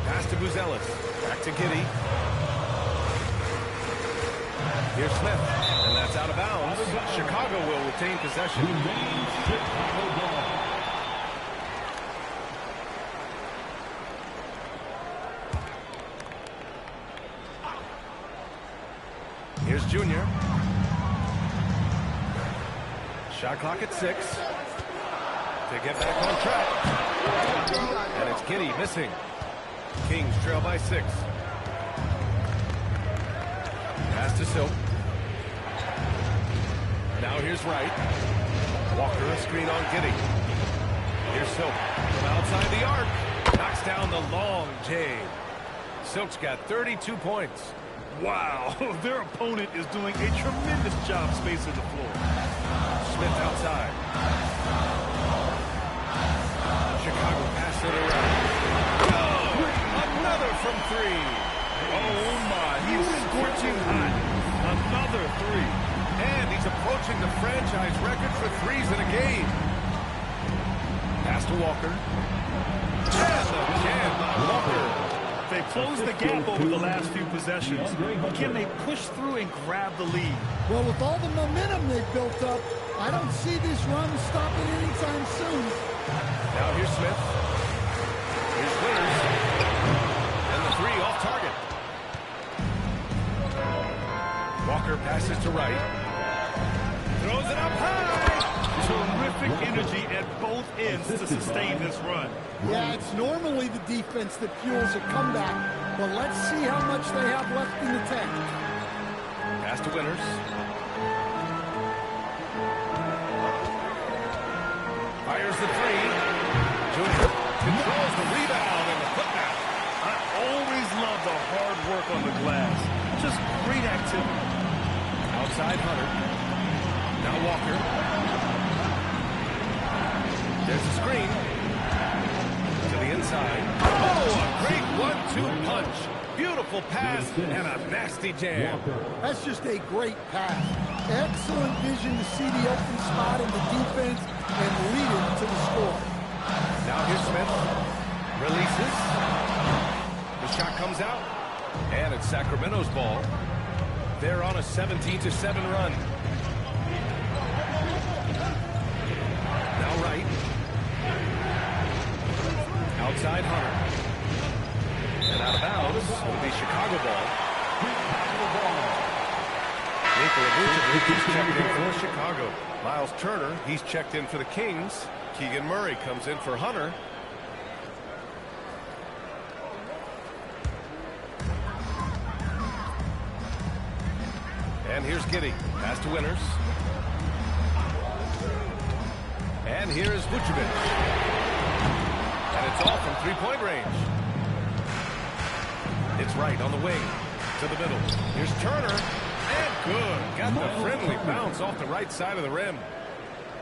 Pass to Buzelis. Back to Giddy. Here's Smith. And that's out of bounds. Chicago will retain possession. Here's Junior. Shot clock at 6. To get back on track. And it's Giddy missing. Kings trail by 6. Pass to Silk. Now here's Wright. Walker a screen on Giddy. Here's Silk from outside the arc. Knocks down the long J. Silk's got 32 points. Wow, their opponent is doing a tremendous job spacing the floor. Smith outside. Chicago pass it around. Oh, another from 3. Oh my, he's scorching hot. Another 3. And he's approaching the franchise record for threes in a game. Pass to Walker. And the jam by Walker. They closed the gap over the last few possessions. Can they push through and grab the lead? Well, with all the momentum they've built up, I don't see this run stopping anytime soon. Now here's Smith. Here's Winters. And the 3 off target. Walker passes to Wright. Throws it up high. Terrific energy at both ends to sustain this run. Yeah, it's normally the defense that fuels a comeback, but let's see how much they have left in the tank. Pass to Winters. Fires the 3. Junior controls the rebound and the putback. I always love the hard work on the glass. Just great activity. Outside Hunter. Now Walker. There's a screen. To the inside. Oh, a great 1-2 punch. Beautiful pass and a nasty jam. That's just a great pass. Excellent vision to see the open spot in the defense and lead it to the score. Now here's Smith. Releases. The shot comes out. And it's Sacramento's ball. They're on a 17-7 run. Now Wright. Outside Hunter. And out of bounds. It'll be Chicago ball. Nikola Vucevic is checked in for Chicago. Miles Turner, he's checked in for the Kings. Keegan Murray comes in for Hunter. And here's Giddy. Pass to Winters. And here's Vucevic. And it's all from three-point range. It's Wright on the wing. To the middle. Here's Turner. And good. Got the friendly bounce off the right side of the rim.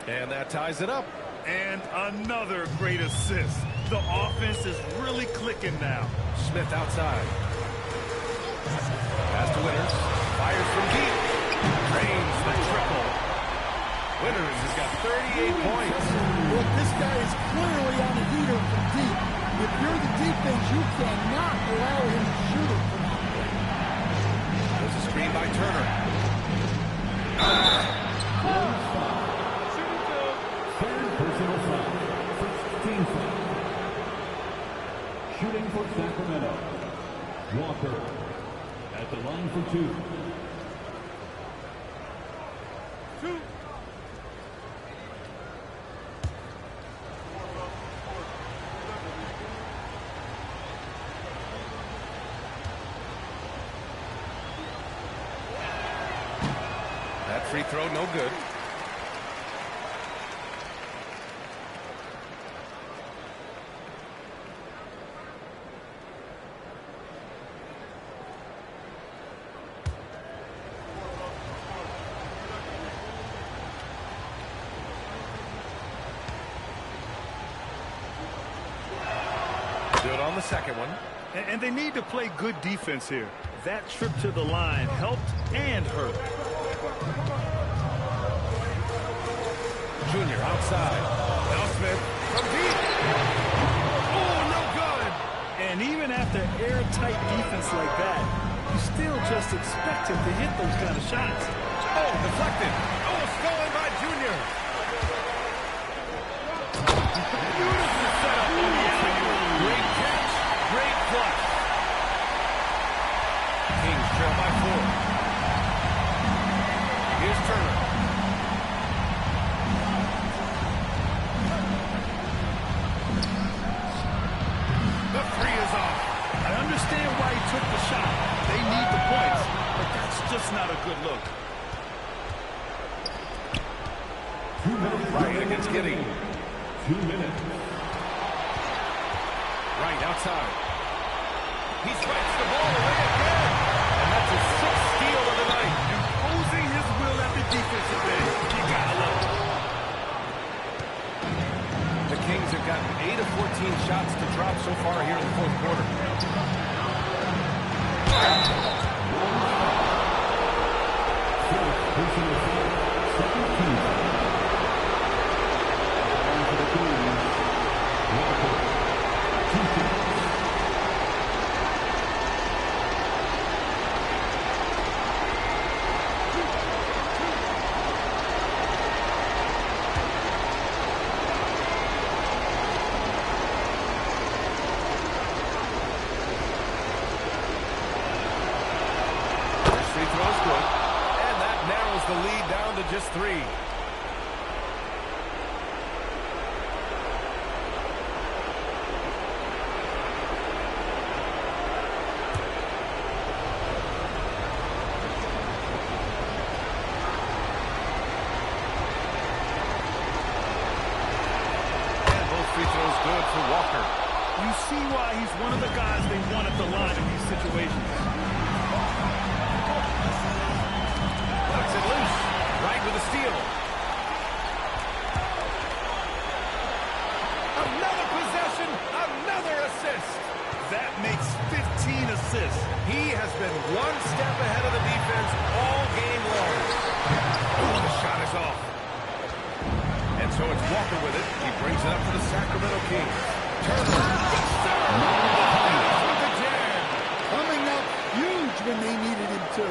And that ties it up. And another great assist. The offense is really clicking now. Smith outside. Pass to Winters. Fires from deep. Drains the triple. Winters has got 38 points. Look, this guy is clearly on a heater from deep. If you're the defense, you cannot allow him to shoot it from out there. There's a screen by Turner. Third personal foul. First team foul. Shooting for Sacramento. Walker at the line for 2. That free throw, no good. Good on the second one. And they need to play good defense here. That trip to the line helped and hurt. Junior outside. Now Smith from deep. Oh, no good. And even after airtight defense like that, you still just expect him to hit those kind of shots. Oh, deflected. Oh, stolen by Junior. Beautiful setup on the alley-oop. Great catch. Great flush. Kings trail by 4. Here's Turner. The three is off. I understand why he took the shot. They need the points, but that's just not a good look. Right against Giddy. 2 minutes. Right outside. He swipes the ball away again. And that's his 6th steal of the night. Imposing his will at the defensive end. You gotta love it. The Kings have gotten 8 of 14 shots to drop so far here in the fourth quarter. Personal foul. Second team. For the Kings. Walker. 2 shots. Free throw's good. And that narrows the lead down to just 3. And both free throws good for Walker. You see why he's one of the guys they want at the line in these situations. Knocks it loose. Right with a steal. Another possession. Another assist. That makes 15 assists. He has been one step ahead of the defense all game long. Oh, the shot is off. And so it's Walker with it. He brings it up to the Sacramento Kings. Turner. Yes, sir. With the jam. Coming up huge when they needed him to.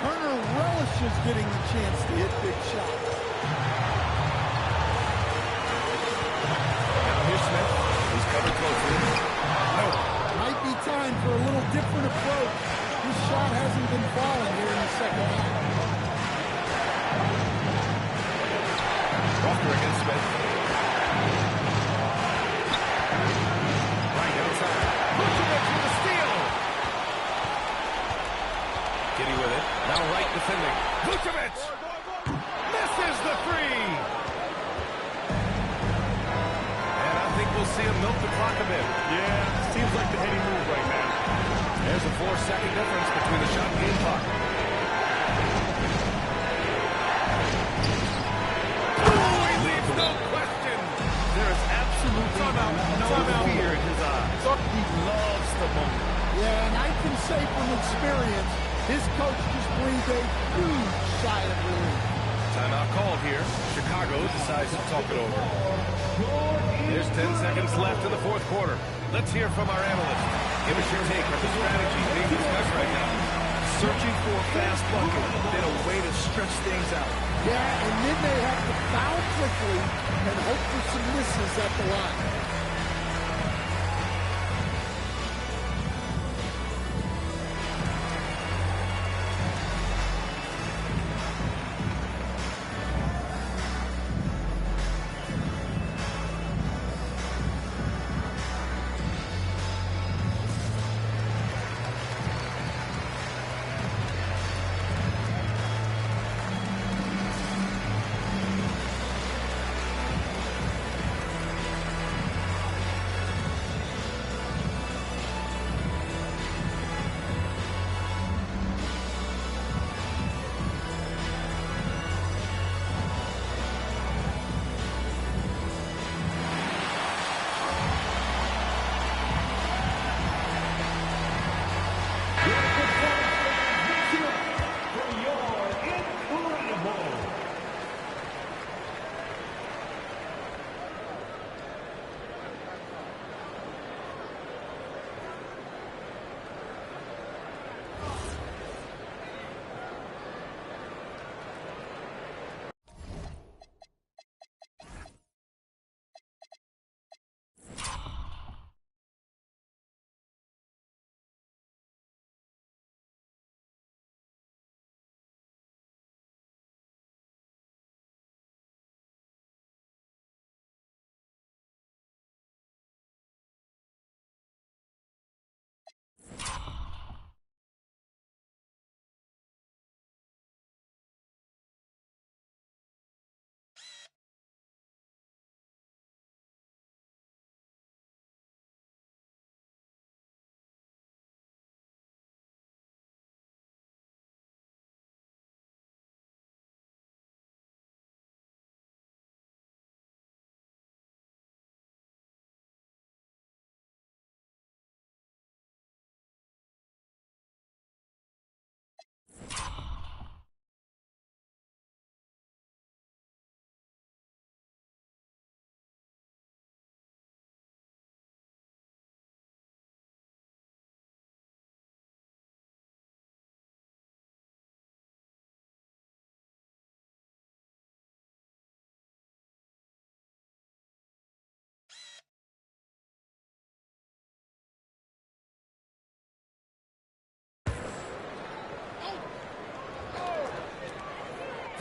Turner relishes getting the chance to hit big shots. Now here's Smith. He's covered closely. No. Might be time for a little different approach. His shot hasn't been falling here in the second half. Walker against Smith. Right outside. Vucevic with the steal. Giddy with it. Now right defending. Vucevic misses the 3. And I think we'll see him milk the clock a bit. Yeah, seems like the heady move right now. There's a 4-second difference between the shot and game clock. Oh, he leaves no question. There is absolutely no fear in his eyes. He loves the moment. Yeah, and I can say from experience, his coach just breathed a huge sigh of relief. Timeout called here. Chicago decides to talk it over. There's 10 seconds left in the fourth quarter. Let's hear from our analyst. Give us your take on the strategy being discussed right now. Searching for a fast bucket, then a way to stretch things out. Yeah, and then they have to foul quickly and hope for some misses at the line.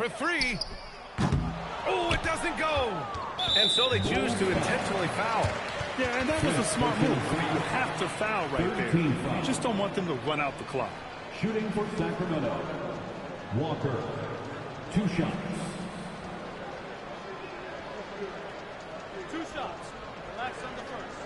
for three. Oh, it doesn't go. And so they choose to intentionally foul. Yeah, and that was a smart move. I mean, you have to foul right there. You just don't want them to run out the clock. Shooting for Sacramento, Walker, 2 shots. 2 shots. Relax on the first.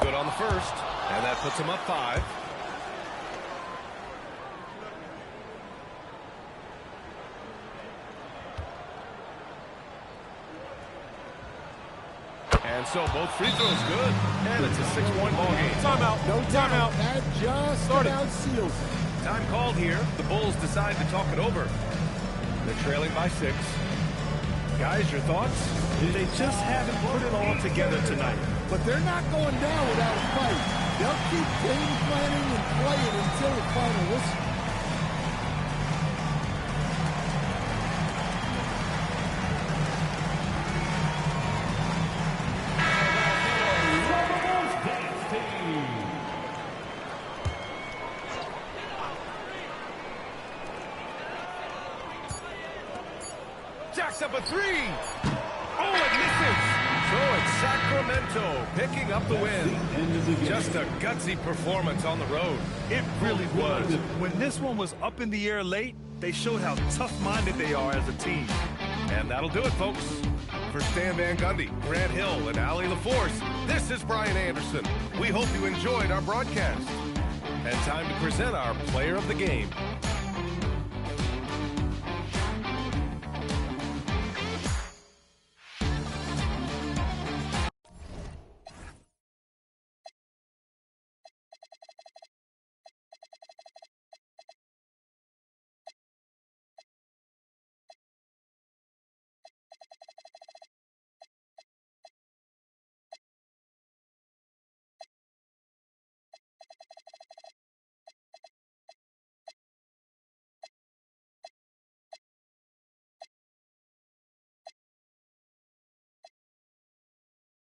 Good on the first, and that puts him up 5. And so both free throws good, and it's a 6-point ball game. Timeout. No Timeout. That just about seals it. Time called here. The Bulls decide to talk it over. They're trailing by 6. Guys, your thoughts? They just haven't put it all together tonight. But they're not going down without a fight. They'll keep game planning and playing until the final whistle. Jacks up a 3. Oh, it misses. So it's Sacramento picking up the win. Just a gutsy performance on the road. It really was. When this one was up in the air late, they showed how tough-minded they are as a team. And that'll do it, folks. For Stan Van Gundy, Grant Hill, and Allie LaForce, this is Brian Anderson. We hope you enjoyed our broadcast. And time to present our player of the game.